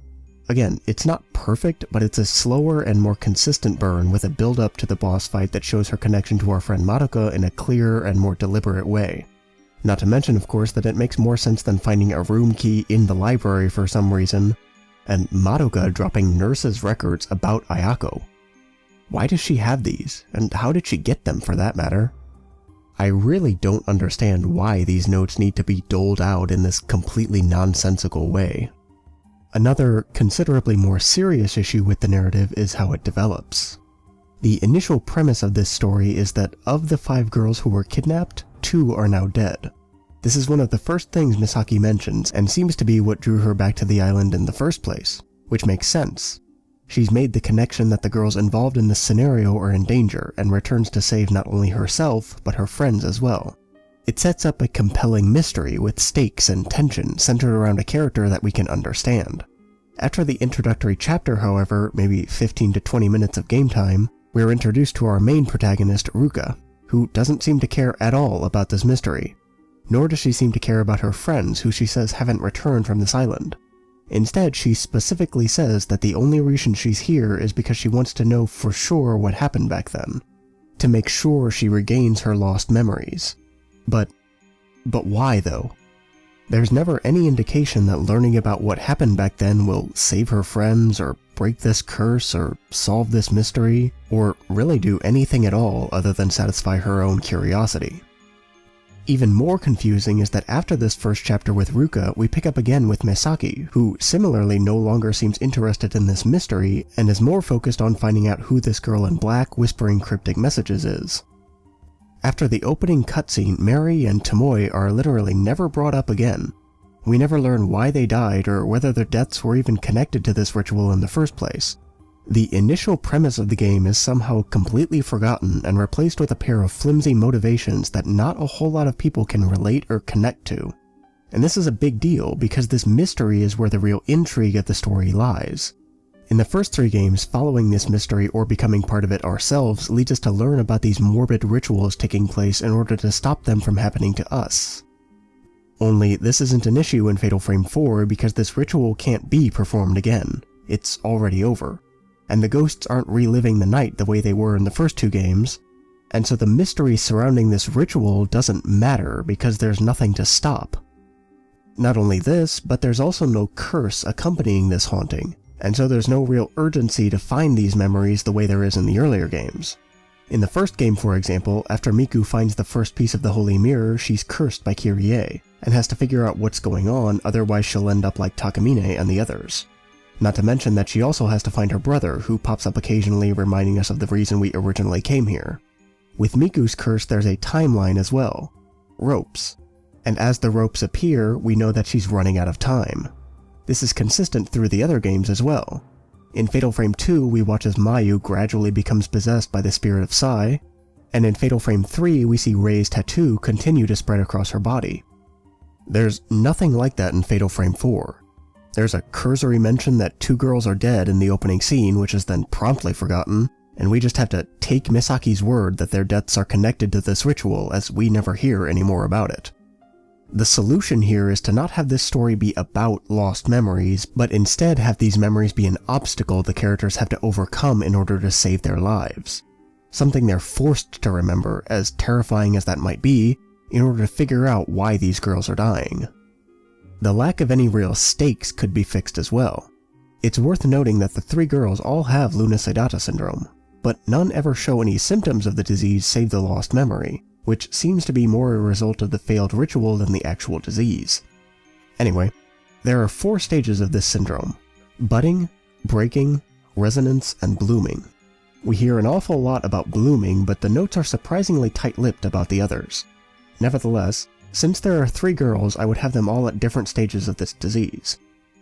Again, it's not perfect, but it's a slower and more consistent burn with a build-up to the boss fight that shows her connection to our friend Madoka in a clearer and more deliberate way. Not to mention, of course, that it makes more sense than finding a room key in the library for some reason, and Madoka dropping nurses' records about Ayako. Why does she have these, and how did she get them for that matter? I really don't understand why these notes need to be doled out in this completely nonsensical way. Another, considerably more serious issue with the narrative is how it develops. The initial premise of this story is that of the 5 girls who were kidnapped, 2 are now dead. This is one of the first things Misaki mentions, and seems to be what drew her back to the island in the first place, which makes sense. She's made the connection that the girls involved in this scenario are in danger, and returns to save not only herself, but her friends as well. It sets up a compelling mystery with stakes and tension centered around a character that we can understand. After the introductory chapter, however, maybe 15 to 20 minutes of game time, we are introduced to our main protagonist, Ruka, who doesn't seem to care at all about this mystery. Nor does she seem to care about her friends, who she says haven't returned from this island. Instead, she specifically says that the only reason she's here is because she wants to know for sure what happened back then, to make sure she regains her lost memories. But why though? There's never any indication that learning about what happened back then will save her friends, or break this curse, or solve this mystery, or really do anything at all other than satisfy her own curiosity. Even more confusing is that after this first chapter with Ruka, we pick up again with Misaki, who similarly no longer seems interested in this mystery, and is more focused on finding out who this girl in black whispering cryptic messages is. After the opening cutscene, Mary and Tomoe are literally never brought up again. We never learn why they died or whether their deaths were even connected to this ritual in the first place. The initial premise of the game is somehow completely forgotten and replaced with a pair of flimsy motivations that not a whole lot of people can relate or connect to. And this is a big deal because this mystery is where the real intrigue of the story lies. In the first 3 games, following this mystery or becoming part of it ourselves leads us to learn about these morbid rituals taking place in order to stop them from happening to us. Only this isn't an issue in Fatal Frame 4 because this ritual can't be performed again. It's already over. And the ghosts aren't reliving the night the way they were in the first 2 games, and so the mystery surrounding this ritual doesn't matter because there's nothing to stop. Not only this, but there's also no curse accompanying this haunting, and so there's no real urgency to find these memories the way there is in the earlier games. In the first game, for example, after Miku finds the first piece of the Holy Mirror, she's cursed by Kyrie, and has to figure out what's going on, otherwise she'll end up like Takamine and the others. Not to mention that she also has to find her brother, who pops up occasionally reminding us of the reason we originally came here. With Miku's curse there's a timeline as well. Ropes. And as the ropes appear, we know that she's running out of time. This is consistent through the other games as well. In Fatal Frame 2 we watch as Mayu gradually becomes possessed by the spirit of Sai, and in Fatal Frame 3 we see Rei's tattoo continue to spread across her body. There's nothing like that in Fatal Frame 4. There's a cursory mention that 2 girls are dead in the opening scene, which is then promptly forgotten, and we just have to take Misaki's word that their deaths are connected to this ritual as we never hear any more about it. The solution here is to not have this story be about lost memories, but instead have these memories be an obstacle the characters have to overcome in order to save their lives. Something they're forced to remember, as terrifying as that might be, in order to figure out why these girls are dying. The lack of any real stakes could be fixed as well. It's worth noting that the 3 girls all have Luna-Sedata syndrome, but none ever show any symptoms of the disease save the lost memory, which seems to be more a result of the failed ritual than the actual disease. Anyway, there are 4 stages of this syndrome: budding, breaking, resonance, and blooming. We hear an awful lot about blooming, but the notes are surprisingly tight-lipped about the others. Nevertheless, since there are 3 girls, I would have them all at different stages of this disease.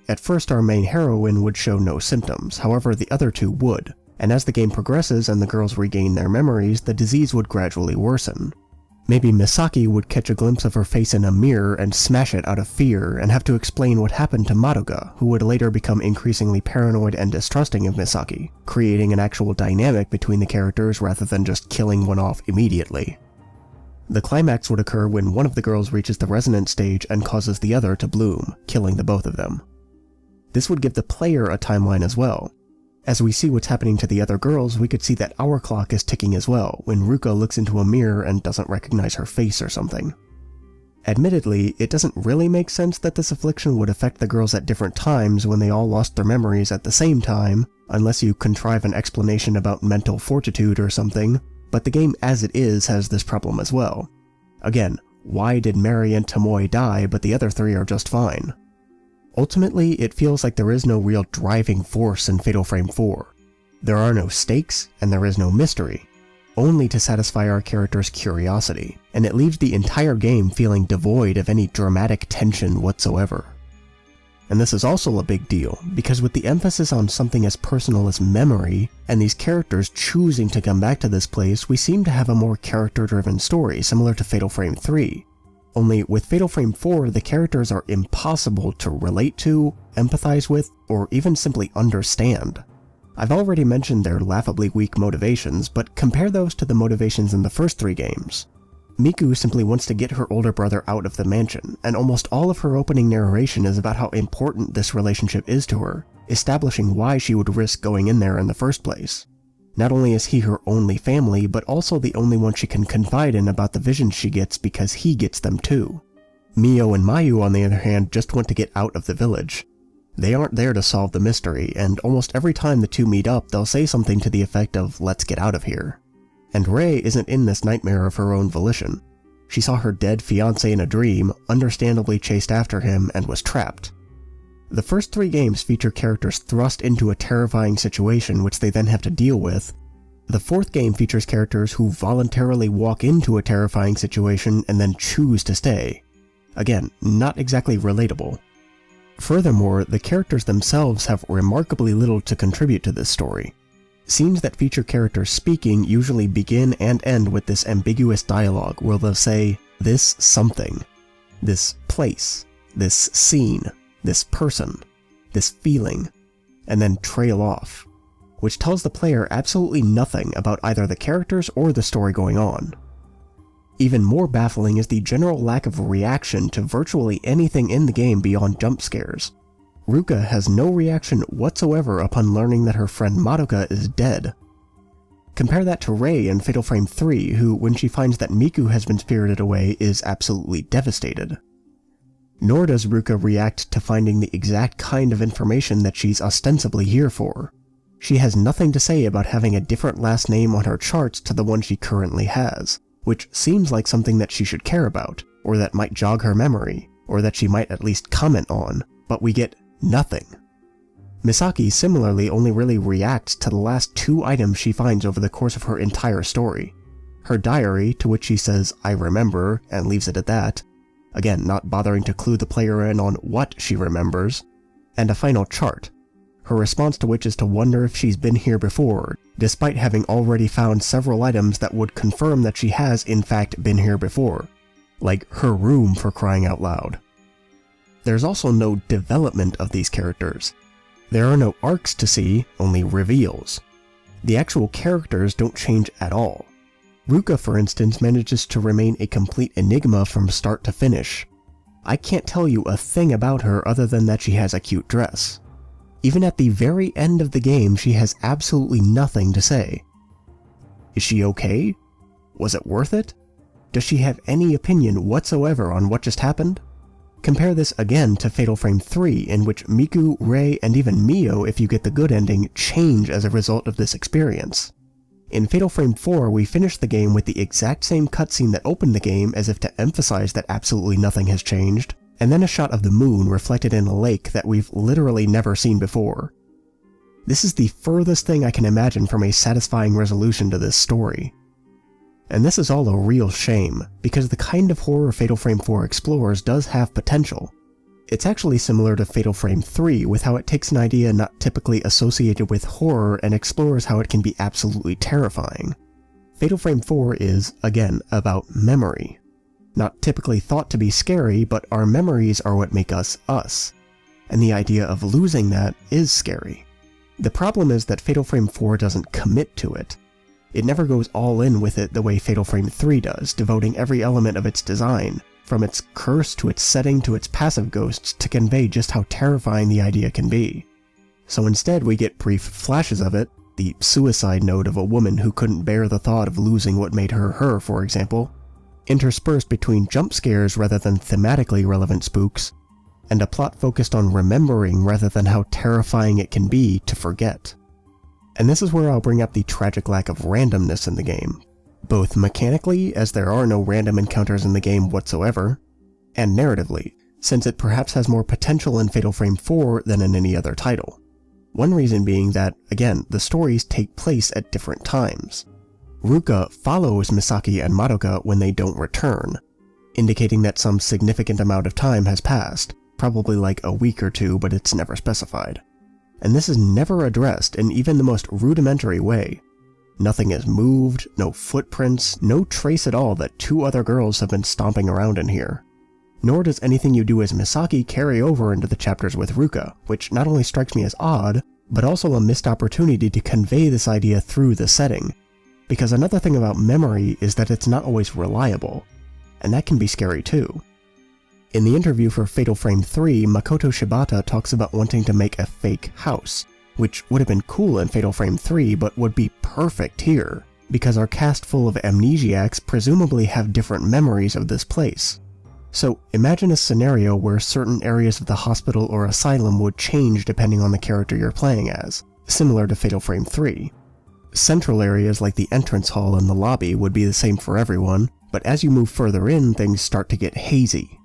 At first our main heroine would show no symptoms, however the other 2 would, and as the game progresses and the girls regain their memories, the disease would gradually worsen. Maybe Misaki would catch a glimpse of her face in a mirror and smash it out of fear, and have to explain what happened to Madoka, who would later become increasingly paranoid and distrusting of Misaki, creating an actual dynamic between the characters rather than just killing one off immediately. The climax would occur when one of the girls reaches the resonance stage and causes the other to bloom, killing the both of them. This would give the player a timeline as well. As we see what's happening to the other girls, we could see that our clock is ticking as well, when Ruka looks into a mirror and doesn't recognize her face or something. Admittedly, it doesn't really make sense that this affliction would affect the girls at different times when they all lost their memories at the same time, unless you contrive an explanation about mental fortitude or something, but the game as it is has this problem as well. Again, why did Mary and Tomoe die but the other 3 are just fine? Ultimately, it feels like there is no real driving force in Fatal Frame 4. There are no stakes, and there is no mystery, only to satisfy our character's curiosity, and it leaves the entire game feeling devoid of any dramatic tension whatsoever. And this is also a big deal, because with the emphasis on something as personal as memory, and these characters choosing to come back to this place, we seem to have a more character-driven story similar to Fatal Frame 3. Only with Fatal Frame 4, the characters are impossible to relate to, empathize with, or even simply understand. I've already mentioned their laughably weak motivations, but compare those to the motivations in the first 3 games. Miku simply wants to get her older brother out of the mansion, and almost all of her opening narration is about how important this relationship is to her, establishing why she would risk going in there in the first place. Not only is he her only family, but also the only one she can confide in about the visions she gets because he gets them too. Mio and Mayu, on the other hand, just want to get out of the village. They aren't there to solve the mystery, and almost every time the 2 meet up, they'll say something to the effect of, "Let's get out of here." And Rei isn't in this nightmare of her own volition. She saw her dead fiancé in a dream, understandably chased after him, and was trapped. The first 3 games feature characters thrust into a terrifying situation which they then have to deal with. The 4th game features characters who voluntarily walk into a terrifying situation and then choose to stay. Again, not exactly relatable. Furthermore, the characters themselves have remarkably little to contribute to this story. Scenes that feature characters speaking usually begin and end with this ambiguous dialogue where they'll say, this something, this place, this scene, this person, this feeling, and then trail off, which tells the player absolutely nothing about either the characters or the story going on. Even more baffling is the general lack of reaction to virtually anything in the game beyond jump scares. Ruka has no reaction whatsoever upon learning that her friend Madoka is dead. Compare that to Rei in Fatal Frame 3, who, when she finds that Miku has been spirited away, is absolutely devastated. Nor does Ruka react to finding the exact kind of information that she's ostensibly here for. She has nothing to say about having a different last name on her charts to the one she currently has, which seems like something that she should care about, or that might jog her memory, or that she might at least comment on, but we get nothing. Misaki similarly only really reacts to the last 2 items she finds over the course of her entire story. Her diary, to which she says, "I remember," and leaves it at that, again not bothering to clue the player in on what she remembers, and a final chart, her response to which is to wonder if she's been here before, despite having already found several items that would confirm that she has in fact been here before, like her room for crying out loud. There's also no development of these characters. There are no arcs to see, only reveals. The actual characters don't change at all. Ruka, for instance, manages to remain a complete enigma from start to finish. I can't tell you a thing about her other than that she has a cute dress. Even at the very end of the game, she has absolutely nothing to say. Is she okay? Was it worth it? Does she have any opinion whatsoever on what just happened? Compare this again to Fatal Frame 3, in which Miku, Rei, and even Mio, if you get the good ending, change as a result of this experience. In Fatal Frame 4, we finish the game with the exact same cutscene that opened the game as if to emphasize that absolutely nothing has changed, and then a shot of the moon reflected in a lake that we've literally never seen before. This is the furthest thing I can imagine from a satisfying resolution to this story. And this is all a real shame, because the kind of horror Fatal Frame 4 explores does have potential. It's actually similar to Fatal Frame 3 with how it takes an idea not typically associated with horror and explores how it can be absolutely terrifying. Fatal Frame 4 is, again, about memory. Not typically thought to be scary, but our memories are what make us us. And the idea of losing that is scary. The problem is that Fatal Frame 4 doesn't commit to it. It never goes all in with it the way Fatal Frame 3 does, devoting every element of its design, from its curse to its setting to its passive ghosts, to convey just how terrifying the idea can be. So instead we get brief flashes of it, the suicide note of a woman who couldn't bear the thought of losing what made her her, for example, interspersed between jump scares rather than thematically relevant spooks, and a plot focused on remembering rather than how terrifying it can be to forget. And this is where I'll bring up the tragic lack of randomness in the game, both mechanically, as there are no random encounters in the game whatsoever, and narratively, since it perhaps has more potential in Fatal Frame 4 than in any other title. One reason being that, again, the stories take place at different times. Ruka follows Misaki and Madoka when they don't return, indicating that some significant amount of time has passed, probably like a week or 2, but it's never specified. And this is never addressed in even the most rudimentary way. Nothing is moved, no footprints, no trace at all that 2 other girls have been stomping around in here. Nor does anything you do as Misaki carry over into the chapters with Ruka, which not only strikes me as odd, but also a missed opportunity to convey this idea through the setting. Because another thing about memory is that it's not always reliable, and that can be scary too. In the interview for Fatal Frame 3, Makoto Shibata talks about wanting to make a fake house, which would have been cool in Fatal Frame 3 but would be perfect here, because our cast full of amnesiacs presumably have different memories of this place. So imagine a scenario where certain areas of the hospital or asylum would change depending on the character you're playing as, similar to Fatal Frame 3. Central areas like the entrance hall and the lobby would be the same for everyone, but as you move further in, things start to get hazy.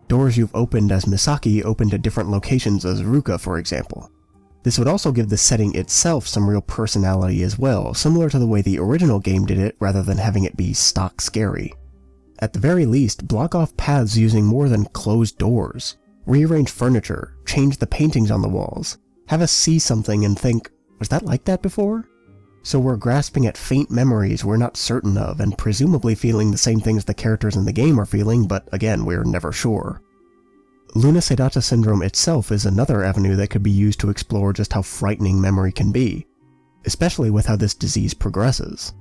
Doors you've opened as Misaki open to different locations as Ruka, for example. This would also give the setting itself some real personality as well, similar to the way the original game did it rather than having it be stock scary. At the very least, block off paths using more than closed doors. rearrange furniture, change the paintings on the walls, have us see something and think, was that like that before? So we're grasping at faint memories we're not certain of and presumably feeling the same things the characters in the game are feeling, but again, we're never sure. Luna sedata syndrome itself is another avenue that could be used to explore just how frightening memory can be, especially with how this disease progresses.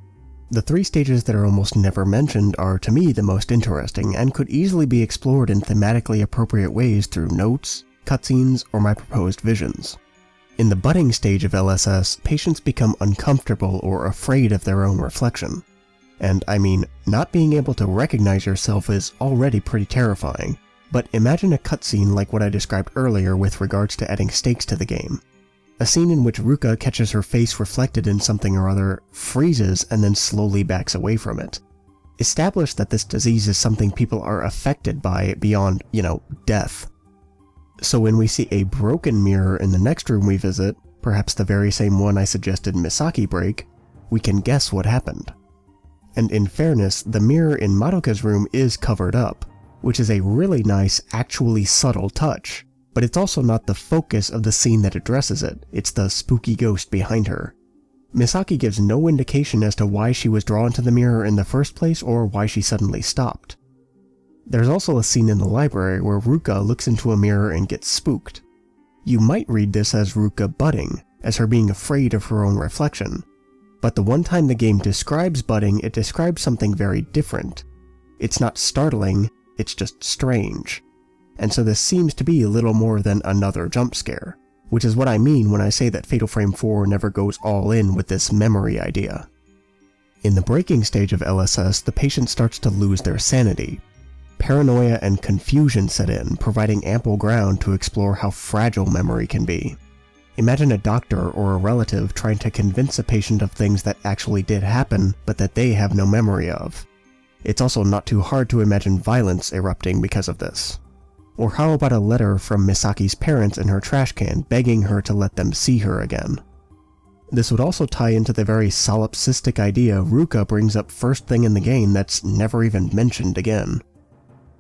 The 3 stages that are almost never mentioned are, to me, the most interesting and could easily be explored in thematically appropriate ways through notes, cutscenes, or my proposed visions. In the budding stage of LSS, patients become uncomfortable or afraid of their own reflection. And I mean, not being able to recognize yourself is already pretty terrifying, but imagine a cutscene like what I described earlier with regards to adding stakes to the game. A scene in which Ruka catches her face reflected in something or other, freezes, and then slowly backs away from it. Establish that this disease is something people are affected by beyond, death. So when we see a broken mirror in the next room we visit, perhaps the very same one I suggested Misaki break, we can guess what happened. And in fairness, the mirror in Madoka's room is covered up, which is a really nice, actually subtle touch. But it's also not the focus of the scene that addresses it, it's the spooky ghost behind her. Misaki gives no indication as to why she was drawn to the mirror in the first place or why she suddenly stopped. There's also a scene in the library where Ruka looks into a mirror and gets spooked. You might read this as Ruka budding, as her being afraid of her own reflection. But the one time the game describes budding, it describes something very different. It's not startling, it's just strange. And so this seems to be a little more than another jump scare, which is what I mean when I say that Fatal Frame 4 never goes all in with this memory idea. In the breaking stage of LSS, the patient starts to lose their sanity. Paranoia and confusion set in, providing ample ground to explore how fragile memory can be. Imagine a doctor or a relative trying to convince a patient of things that actually did happen, but that they have no memory of. It's also not too hard to imagine violence erupting because of this. Or how about a letter from Misaki's parents in her trash can begging her to let them see her again? This would also tie into the very solipsistic idea Ruka brings up first thing in the game that's never even mentioned again.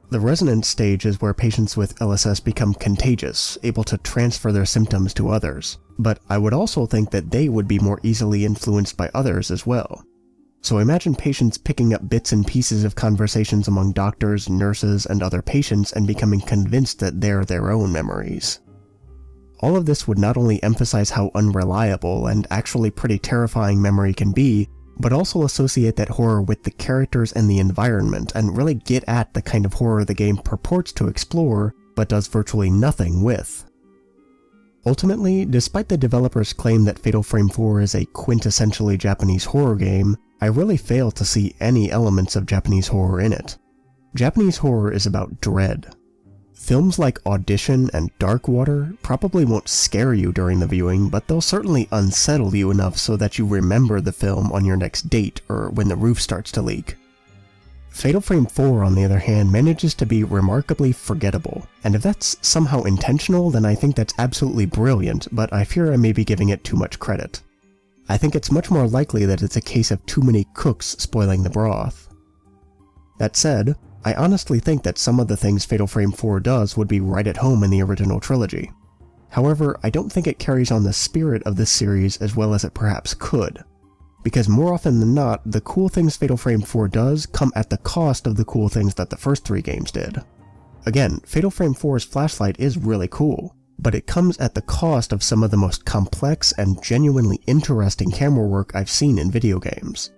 The resonance stage is where patients with LSS become contagious, able to transfer their symptoms to others, but I would also think that they would be more easily influenced by others as well. So imagine patients picking up bits and pieces of conversations among doctors, nurses, and other patients and becoming convinced that they're their own memories. All of this would not only emphasize how unreliable and actually pretty terrifying memory can be, but also associate that horror with the characters and the environment and really get at the kind of horror the game purports to explore, but does virtually nothing with. Ultimately, despite the developers' claim that Fatal Frame 4 is a quintessentially Japanese horror game, I really fail to see any elements of Japanese horror in it. Japanese horror is about dread. Films like Audition and Dark Water probably won't scare you during the viewing, but they'll certainly unsettle you enough so that you remember the film on your next date or when the roof starts to leak. Fatal Frame 4, on the other hand, manages to be remarkably forgettable, and if that's somehow intentional, then I think that's absolutely brilliant, but I fear I may be giving it too much credit. I think it's much more likely that it's a case of too many cooks spoiling the broth. That said, I honestly think that some of the things Fatal Frame 4 does would be right at home in the original trilogy. However, I don't think it carries on the spirit of this series as well as it perhaps could. Because more often than not, the cool things Fatal Frame 4 does come at the cost of the cool things that the first 3 games did. Again, Fatal Frame 4's flashlight is really cool, but it comes at the cost of some of the most complex and genuinely interesting camera work I've seen in video games.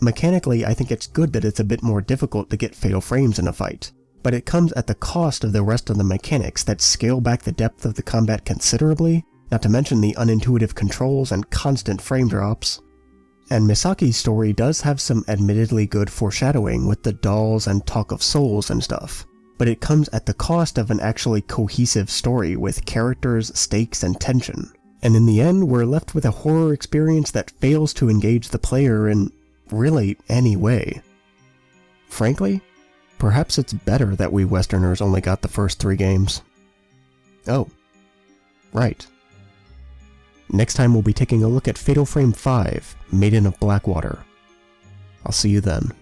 Mechanically, I think it's good that it's a bit more difficult to get fatal frames in a fight, but it comes at the cost of the rest of the mechanics that scale back the depth of the combat considerably, not to mention the unintuitive controls and constant frame drops. And Misaki's story does have some admittedly good foreshadowing with the dolls and talk of souls and stuff, but it comes at the cost of an actually cohesive story with characters, stakes, and tension. And in the end, we're left with a horror experience that fails to engage the player in really any way. Frankly, perhaps it's better that we Westerners only got the first 3 games. Oh, right. Next time we'll be taking a look at Fatal Frame 5, Maiden of Blackwater. I'll see you then.